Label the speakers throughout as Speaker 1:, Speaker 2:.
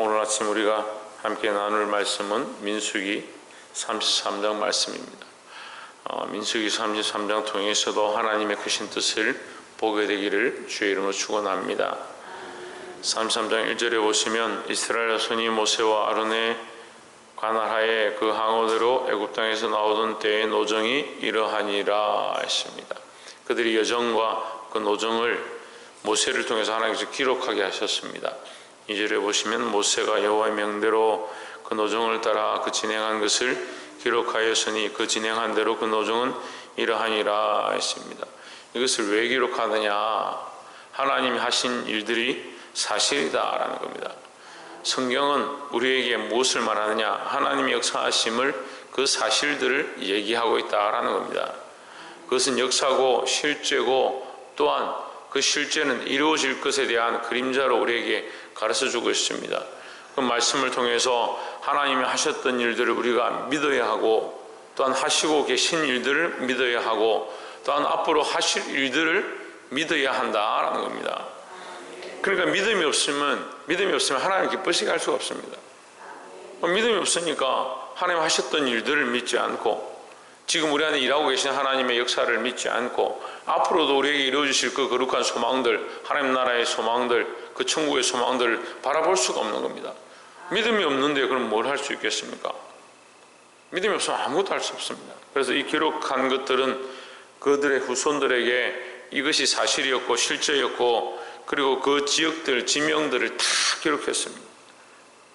Speaker 1: 오늘 아침 우리가 함께 나눌 말씀은 민수기 33장 말씀입니다. 민수기 33장 통해서도 하나님의 크신 뜻을 보게 되기를 주의 이름으로 축원합니다. 33장 1절에 보시면 이스라엘 자손이 모세와 아론의 관할하에 그 항오대로 애굽 땅에서 나오던 때의 노정이 이러하니라 했습니다. 그들이 여정과 그 노정을 모세를 통해서 하나님께서 기록하게 하셨습니다. 2절에 보시면 모세가 여호와의 명대로 그 노정을 따라 그 진행한 것을 기록하였으니 그 진행한 대로 그 노정은 이러하니라 했습니다. 이것을 왜 기록하느냐? 하나님이 하신 일들이 사실이다라는 겁니다. 성경은 우리에게 무엇을 말하느냐? 하나님의 역사하심을 그 사실들을 얘기하고 있다라는 겁니다. 그것은 역사고 실제고 또한 그 실제는 이루어질 것에 대한 그림자로 우리에게 가르쳐주고 있습니다. 그 말씀을 통해서 하나님이 하셨던 일들을 우리가 믿어야 하고 또한 하시고 계신 일들을 믿어야 하고 또한 앞으로 하실 일들을 믿어야 한다라는 겁니다. 그러니까 믿음이 없으면 하나님 기쁘시게 할 수가 없습니다. 믿음이 없으니까 하나님 하셨던 일들을 믿지 않고 지금 우리 안에 일하고 계신 하나님의 역사를 믿지 않고 앞으로도 우리에게 이루어지실 그 거룩한 소망들, 하나님 나라의 소망들, 그 천국의 소망들을 바라볼 수가 없는 겁니다. 믿음이 없는데 그럼 뭘 할 수 있겠습니까? 믿음이 없으면 아무것도 할 수 없습니다. 그래서 이 기록한 것들은 그들의 후손들에게 이것이 사실이었고 실제였고 그리고 그 지역들, 지명들을 다 기록했습니다.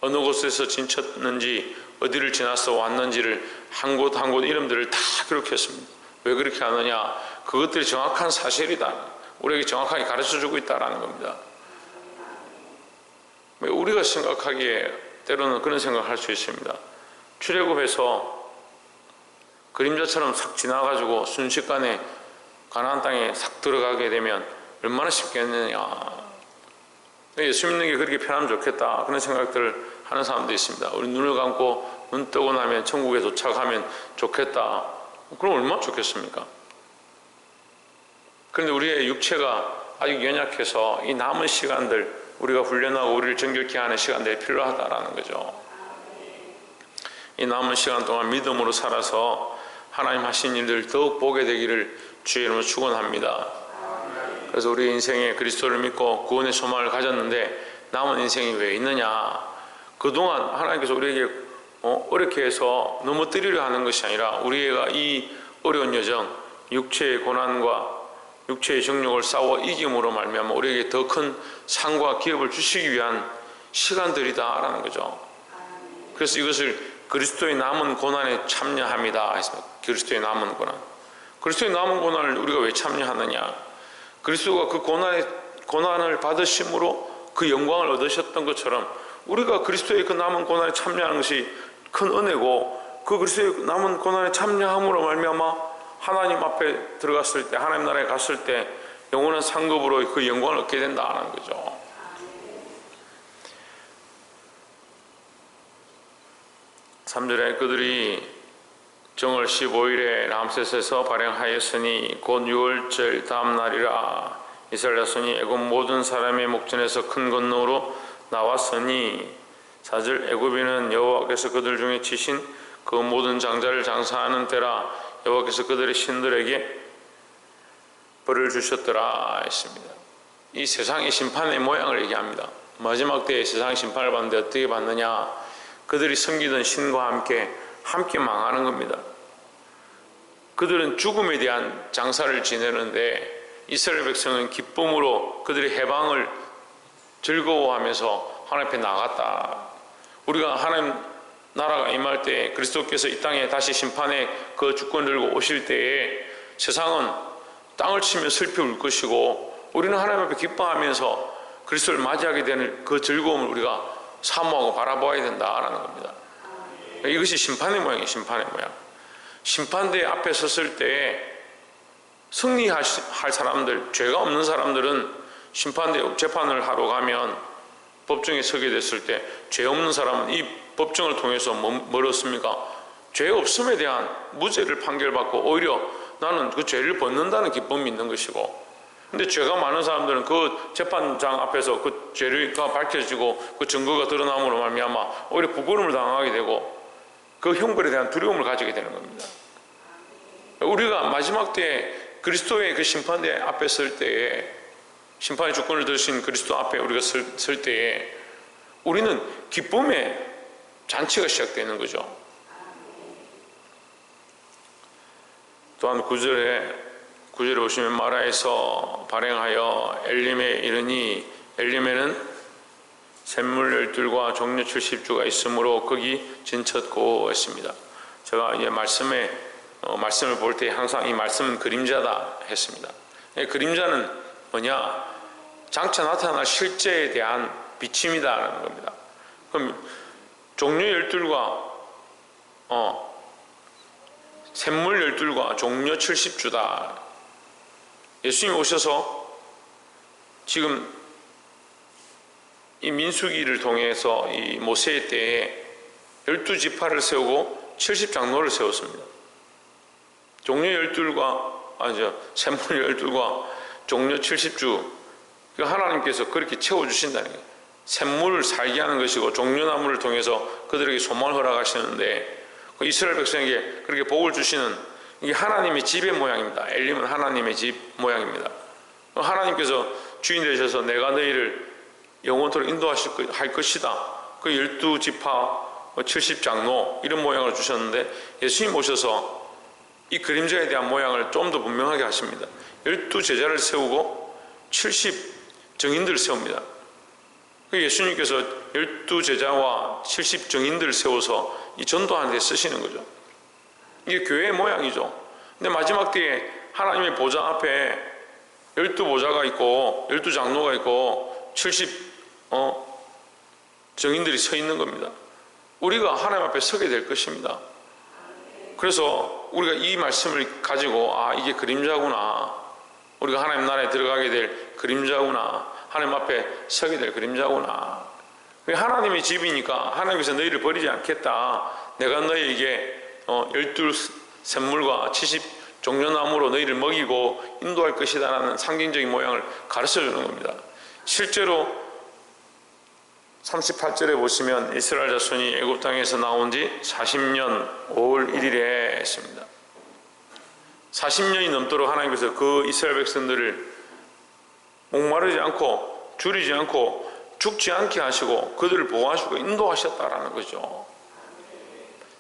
Speaker 1: 어느 곳에서 지쳤는지 어디를 지나서 왔는지를 한 곳 한 곳 이름들을 다 기록했습니다. 왜 그렇게 하느냐? 그것들이 정확한 사실이다. 우리에게 정확하게 가르쳐주고 있다는 겁니다. 우리가 생각하기에 때로는 그런 생각을 할 수 있습니다. 출애굽에서 그림자처럼 싹 지나가지고 순식간에 가나안 땅에 싹 들어가게 되면 얼마나 쉽겠느냐. 예수 믿는 게 그렇게 편하면 좋겠다 그런 생각들을 하는 사람도 있습니다. 우리 눈을 감고 눈 뜨고 나면 천국에 도착하면 좋겠다. 그럼 얼마나 좋겠습니까? 그런데 우리의 육체가 아직 연약해서 이 남은 시간들 우리가 훈련하고 우리를 정결케 하는 시간들이 필요하다라는 거죠. 이 남은 시간 동안 믿음으로 살아서 하나님 하신 일들을 더욱 보게 되기를 주의 이름으로 축원합니다. 그래서 우리 인생에 그리스도를 믿고 구원의 소망을 가졌는데 남은 인생이 왜 있느냐? 그동안 하나님께서 우리에게 어렵게 해서 넘어뜨리려 하는 것이 아니라 우리가 이 어려운 여정, 육체의 고난과 육체의 정욕을 싸워 이김으로 말미암아 우리에게 더 큰 상과 기업을 주시기 위한 시간들이다라는 거죠. 그래서 이것을 그리스도의 남은 고난에 참여합니다 했습니다. 그리스도의 남은 고난. 그리스도의 남은 고난을 우리가 왜 참여하느냐? 그리스도가 그 고난을 받으심으로 그 영광을 얻으셨던 것처럼 우리가 그리스도의 그 남은 고난에 참여하는 것이 큰 은혜고 그 그리스도의 남은 고난에 참여함으로 말미암아 하나님 앞에 들어갔을 때 하나님 나라에 갔을 때 영원한 상급으로 그 영광을 얻게 된다는 거죠. (3절에) 그들이 정월 15일에 람셋에서 발행하였으니 곧 6월절 다음 날이라. 이스라엘 자손이 애굽 모든 사람의 목전에서 큰 건너로 나왔으니 4절 애굽인은 여호와께서 그들 중에 치신 그 모든 장자를 장사하는 때라. 여호와께서 그들의 신들에게 벌을 주셨더라 했습니다. 이 세상의 심판의 모양을 얘기합니다. 마지막 때에 세상의 심판을 받는데 어떻게 받느냐? 그들이 섬기던 신과 함께 망하는 겁니다. 그들은 죽음에 대한 장사를 지내는데 이스라엘 백성은 기쁨으로 그들의 해방을 즐거워하면서 하나님 앞에 나갔다. 우리가 하나님 나라가 임할 때 그리스도께서 이 땅에 다시 심판의 그 주권 들고 오실 때에 세상은 땅을 치며 슬피 울 것이고 우리는 하나님 앞에 기뻐하면서 그리스도를 맞이하게 되는 그 즐거움을 우리가 사모하고 바라보아야 된다라는 겁니다. 이것이 심판의 모양이에요. 심판의 모양. 심판대 앞에 섰을 때 승리할 사람들, 죄가 없는 사람들은 심판대 재판을 하러 가면 법정에 서게 됐을 때 죄 없는 사람은 이 법정을 통해서 뭘 얻습니까? 죄 없음에 대한 무죄를 판결받고 오히려 나는 그 죄를 벗는다는 기쁨이 있는 것이고 근데 죄가 많은 사람들은 그 재판장 앞에서 그 죄가 밝혀지고 그 증거가 드러남으로 말미암아 오히려 부끄러움을 당하게 되고 그 형벌에 대한 두려움을 가지게 되는 겁니다. 우리가 마지막 때에 그리스도의 그 심판대 앞에 설 때에, 심판의 주권을 드신 그리스도 앞에 우리가 설 때에 우리는 기쁨의 잔치가 시작되는 거죠. 또한 9절에 보시면 마라에서 발행하여 엘림에 이르니 엘림에는 샘물 12과 종려 70주가 있으므로 거기 진쳤고 했습니다. 제가 이제 말씀을 볼 때 항상 이 말씀은 그림자다 했습니다. 그림자는 뭐냐? 장차 나타날 실제에 대한 비침이다라는 겁니다. 그럼 종려 12과 샘물 12과 종려 70주다. 예수님이 오셔서 지금 이 민수기를 통해서 이 모세의 때에 12지파를 세우고 70장로를 세웠습니다. 종려 12과 샘물 12과 종려 70주, 하나님께서 그렇게 채워주신다는 거예요. 샘물을 살게 하는 것이고 종려나무를 통해서 그들에게 소망을 허락하시는데 이스라엘 백성에게 그렇게 복을 주시는 이게 하나님의 집의 모양입니다. 엘림은 하나님의 집 모양입니다. 하나님께서 주인 되셔서 내가 너희를 영원토록 인도할 것이다. 그 12지파 70장로 이런 모양을 주셨는데 예수님 오셔서 이 그림자에 대한 모양을 좀 더 분명하게 하십니다. 12제자를 세우고 70증인들을 세웁니다. 예수님께서 12제자와 70증인들을 세워서 이 전도하는 데 쓰시는 거죠. 이게 교회의 모양이죠. 근데 마지막 때에 하나님의 보좌 앞에 12보좌가 있고 12장로가 있고 70 증인들이 서 있는 겁니다. 우리가 하나님 앞에 서게 될 것입니다. 그래서 우리가 이 말씀을 가지고 이게 그림자구나, 우리가 하나님 나라에 들어가게 될 그림자구나, 하나님 앞에 서게 될 그림자구나, 하나님의 집이니까 하나님께서 너희를 버리지 않겠다, 내가 너희에게 12샘물과 70종려나무로 너희를 먹이고 인도할 것이다 라는 상징적인 모양을 가르쳐 주는 겁니다. 실제로 38절에 보시면 이스라엘 자손이 애굽 땅에서 나온 지 40년 5월 1일에 했습니다. 40년이 넘도록 하나님께서 그 이스라엘 백성들을 목마르지 않고 줄이지 않고 죽지 않게 하시고 그들을 보호하시고 인도하셨다라는 거죠.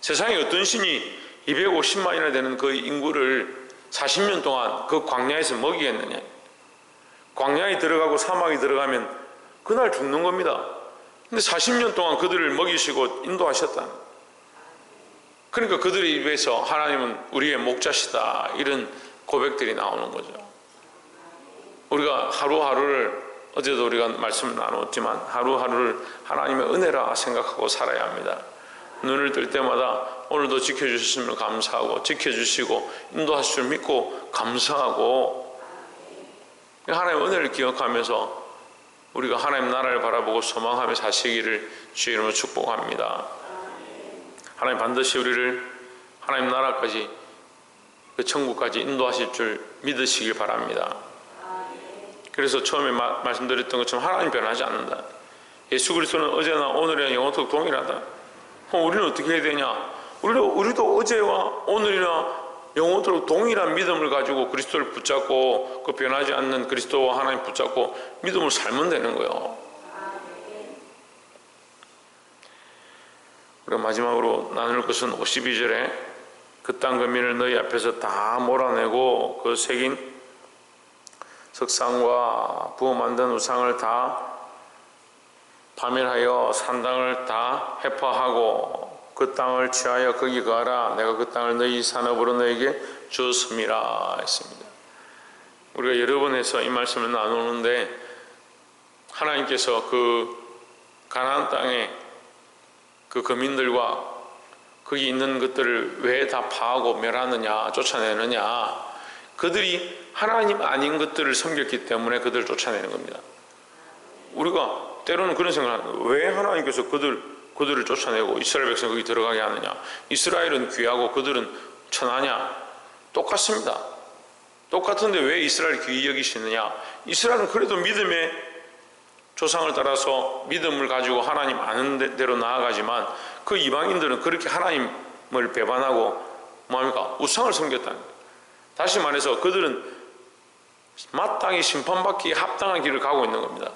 Speaker 1: 세상에 어떤 신이 250만이나 되는 그 인구를 40년 동안 그 광야에서 먹이겠느냐? 광야에 들어가고 사막에 들어가면 그날 죽는 겁니다. 근데 40년 동안 그들을 먹이시고 인도하셨다. 그러니까 그들의 입에서 하나님은 우리의 목자시다, 이런 고백들이 나오는 거죠. 우리가 하루하루를, 어제도 우리가 말씀을 나눴지만 하루하루를 하나님의 은혜라 생각하고 살아야 합니다. 눈을 뜰 때마다 오늘도 지켜주셨으면 감사하고, 지켜주시고 인도하실 줄 믿고 감사하고, 하나님의 은혜를 기억하면서 우리가 하나님 나라를 바라보고 소망하며 사시기를 주의 이름으로 축복합니다. 하나님 반드시 우리를 하나님 나라까지, 그 천국까지 인도하실 줄 믿으시길 바랍니다. 그래서 처음에 말씀드렸던 것처럼 하나님 변하지 않는다. 예수 그리스도는 어제나 오늘이나 영원토록 동일하다. 그럼 우리는 어떻게 해야 되냐? 우리도 어제와 오늘이나 영원토록 동일한 믿음을 가지고 그리스도를 붙잡고, 그 변하지 않는 그리스도와 하나님 붙잡고 믿음을 살면 되는 거예요. 우리가 마지막으로 나눌 것은 52절에 그 땅 거민을 너희 앞에서 다 몰아내고 그 새긴 석상과 부어 만든 우상을 다 파멸하여 산당을 다 회파하고 그 땅을 취하여 거기 거하라. 내가 그 땅을 너희 산업으로 너에게 주었음이라 했습니다. 우리가 여러 번 해서 이 말씀을 나누는데, 하나님께서 그 가나안 땅에 그 거민들과 거기 있는 것들을 왜 다 파하고 멸하느냐, 쫓아내느냐? 그들이 하나님 아닌 것들을 섬겼기 때문에 그들을 쫓아내는 겁니다. 우리가 때로는 그런 생각을 합니다. 왜 하나님께서 그들을 쫓아내고 이스라엘 백성 거기 들어가게 하느냐? 이스라엘은 귀하고 그들은 천하냐? 똑같습니다. 똑같은데 왜 이스라엘이 귀히 여기시느냐? 이스라엘은 그래도 믿음의 조상을 따라서 믿음을 가지고 하나님 아는 대로 나아가지만 그 이방인들은 그렇게 하나님을 배반하고 뭐합니까? 우상을 섬겼다는 거예요. 다시 말해서 그들은 마땅히 심판받기에 합당한 길을 가고 있는 겁니다.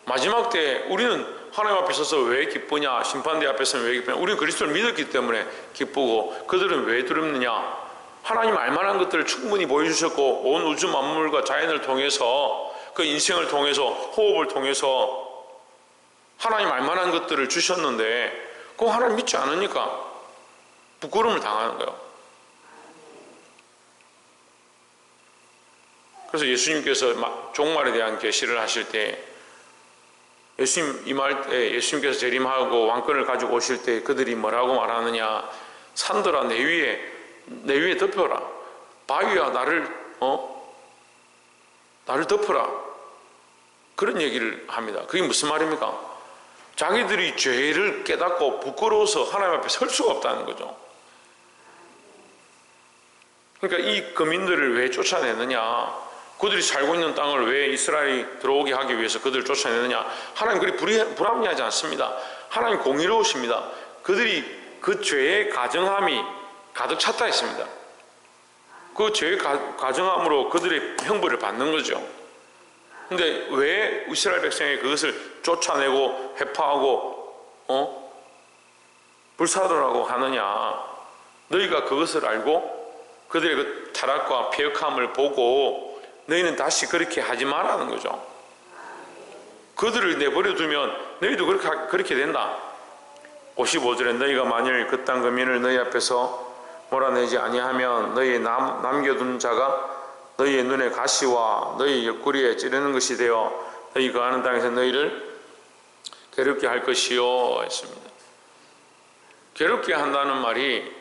Speaker 1: 마지막 때 우리는 하나님 앞에 서서 왜 기쁘냐? 심판대 앞에서는 왜 기쁘냐? 우리는 그리스도를 믿었기 때문에 기쁘고 그들은 왜 두렵느냐? 하나님 알만한 것들을 충분히 보여주셨고 온 우주 만물과 자연을 통해서 그 인생을 통해서 호흡을 통해서 하나님 알만한 것들을 주셨는데 그거 하나님 믿지 않으니까 부끄러움을 당하는 거예요. 그래서 예수님께서 종말에 대한 계시를 하실 때 예수님 임할 때 예수님께서 재림하고 왕권을 가지고 오실 때 그들이 뭐라고 말하느냐? 산들아 내 위에 덮여라. 바위야 나를 덮어라. 그런 얘기를 합니다. 그게 무슨 말입니까? 자기들이 죄를 깨닫고 부끄러워서 하나님 앞에 설 수가 없다는 거죠. 그러니까 이 거민들을 왜 쫓아내느냐? 그들이 살고 있는 땅을 왜 이스라엘이 들어오게 하기 위해서 그들을 쫓아내느냐? 하나님 그리 불합리하지 않습니다. 하나님 공의로우십니다. 그들이 그 죄의 가정함이 가득 찼다 했습니다. 그 죄의 가정함으로 그들의 형벌을 받는 거죠. 근데 왜 이스라엘 백성이 그것을 쫓아내고 회파하고 불사르라고 하느냐? 너희가 그것을 알고 그들의 그 타락과 패역함을 보고 너희는 다시 그렇게 하지 말라는 거죠. 그들을 내버려 두면 너희도 그렇게 된다. 55절에 너희가 만일 그 땅 거민을 너희 앞에서 몰아내지 아니하면 너희 남겨둔 자가 너희의 눈에 가시와 너희 옆구리에 찌르는 것이 되어 너희 거하는 땅에서 너희를 괴롭게 할 것이요 했습니다. 괴롭게 한다는 말이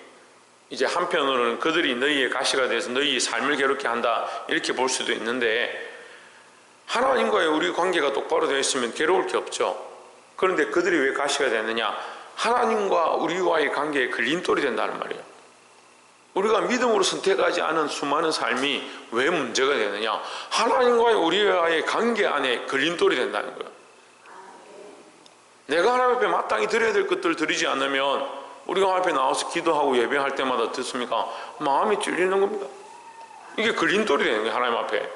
Speaker 1: 이제 한편으로는 그들이 너희의 가시가 돼서 너희의 삶을 괴롭게 한다 이렇게 볼 수도 있는데 하나님과의 우리 관계가 똑바로 되어 있으면 괴로울 게 없죠. 그런데 그들이 왜 가시가 되느냐? 하나님과 우리와의 관계에 걸림돌이 된다는 말이에요. 우리가 믿음으로 선택하지 않은 수많은 삶이 왜 문제가 되느냐? 하나님과의 우리와의 관계 안에 걸림돌이 된다는 거예요. 내가 하나님 앞에 마땅히 드려야 될 것들을 드리지 않으면 우리가 하나님 앞에 나와서 기도하고 예배할 때마다 듣습니까? 마음이 찔리는 겁니다. 이게 걸림돌이 되는 거예요. 하나님 앞에.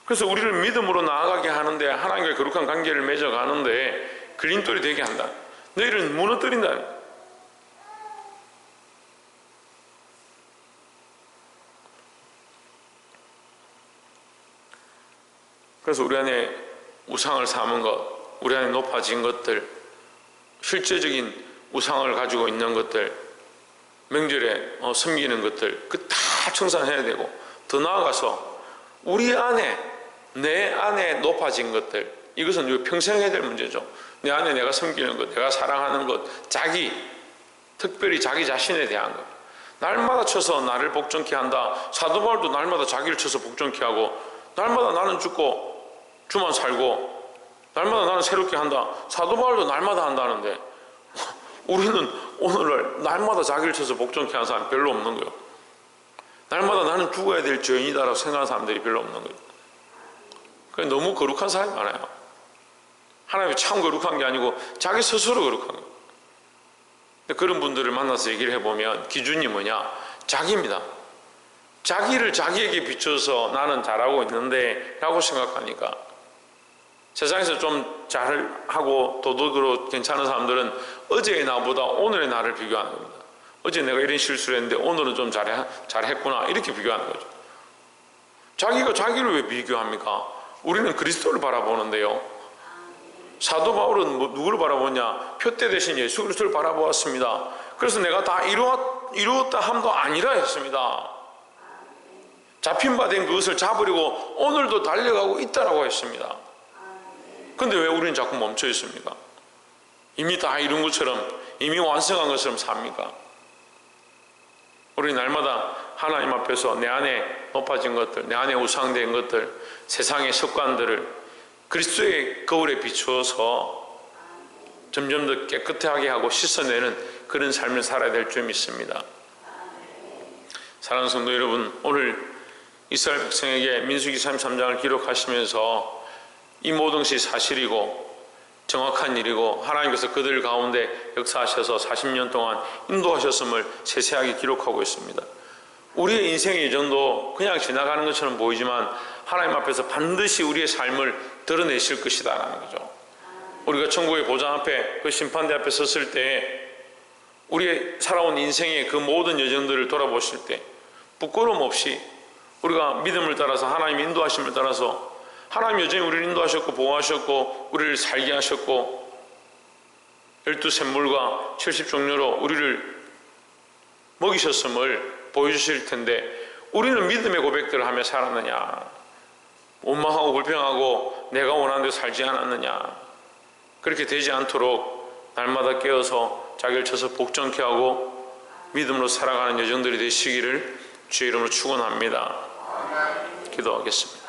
Speaker 1: 그래서 우리를 믿음으로 나아가게 하는데 하나님과의 거룩한 관계를 맺어가는데 걸림돌이 되게 한다. 너희를 무너뜨린다. 그래서 우리 안에 우상을 삼은 것, 우리 안에 높아진 것들, 실제적인 우상을 가지고 있는 것들, 명절에 섬기는 것들, 그 다 청산해야 되고, 더 나아가서 우리 안에, 내 안에 높아진 것들, 이것은 평생 해야 될 문제죠. 내 안에 내가 섬기는 것, 내가 사랑하는 것, 특별히 자기 자신에 대한 것. 날마다 쳐서 나를 복종케 한다. 사도 바울도 날마다 자기를 쳐서 복종케 하고, 날마다 나는 죽고 주만 살고 날마다 나는 새롭게 한다. 사도 바울도 날마다 한다는데 우리는 오늘날 날마다 자기를 쳐서 복종케 하는 사람이 별로 없는 거예요. 날마다 나는 죽어야 될 죄인이다라고 생각하는 사람들이 별로 없는 거예요. 그러니까 너무 거룩한 사람이 많아요. 하나님이 참 거룩한 게 아니고 자기 스스로 거룩한 거예요. 그런 분들을 만나서 얘기를 해보면 기준이 뭐냐? 자기입니다. 자기를 자기에게 비춰서 나는 잘하고 있는데 라고 생각하니까 세상에서 좀 잘하고 도덕으로 괜찮은 사람들은 어제의 나보다 오늘의 나를 비교하는 겁니다. 어제 내가 이런 실수를 했는데 오늘은 좀 잘했구나 이렇게 비교하는 거죠. 자기가 자기를 왜 비교합니까? 우리는 그리스도를 바라보는데요. 사도 바울은 누구를 바라보냐? 표대 대신 예수 그리스도를 바라보았습니다. 그래서 내가 다 이루었다 함도 아니라 했습니다. 잡힌 바 된 그것을 잡으려고 오늘도 달려가고 있다라고 했습니다. 그런데 왜 우리는 자꾸 멈춰 있습니까? 이미 다 이룬 것처럼, 이미 완성한 것처럼 삽니까? 우리 날마다 하나님 앞에서 내 안에 높아진 것들, 내 안에 우상된 것들, 세상의 습관들을 그리스도의 거울에 비추어서 점점 더 깨끗하게 하고 씻어내는 그런 삶을 살아야 될 줄 믿습니다. 사랑하는 성도 여러분, 오늘 이스라엘 백성에게 민수기 33장을 기록하시면서 이 모든 것이 사실이고 정확한 일이고 하나님께서 그들 가운데 역사하셔서 40년 동안 인도하셨음을 세세하게 기록하고 있습니다. 우리의 인생의 여정도 그냥 지나가는 것처럼 보이지만 하나님 앞에서 반드시 우리의 삶을 드러내실 것이다 라는 거죠. 우리가 천국의 보장 앞에, 그 심판대 앞에 섰을 때 우리의 살아온 인생의 그 모든 여정들을 돌아보실 때 부끄러움 없이 우리가 믿음을 따라서 하나님의 인도하심을 따라서 하나님 여전히 우리를 인도하셨고 보호하셨고 우리를 살게 하셨고 12샘물과 70종류로 우리를 먹이셨음을 보여주실 텐데 우리는 믿음의 고백들을 하며 살았느냐, 원망하고 불평하고 내가 원하는 대로 살지 않았느냐. 그렇게 되지 않도록 날마다 깨어서 자기를 쳐서 복종케 하고 믿음으로 살아가는 여정들이 되시기를 주의 이름으로 축원합니다. 기도하겠습니다.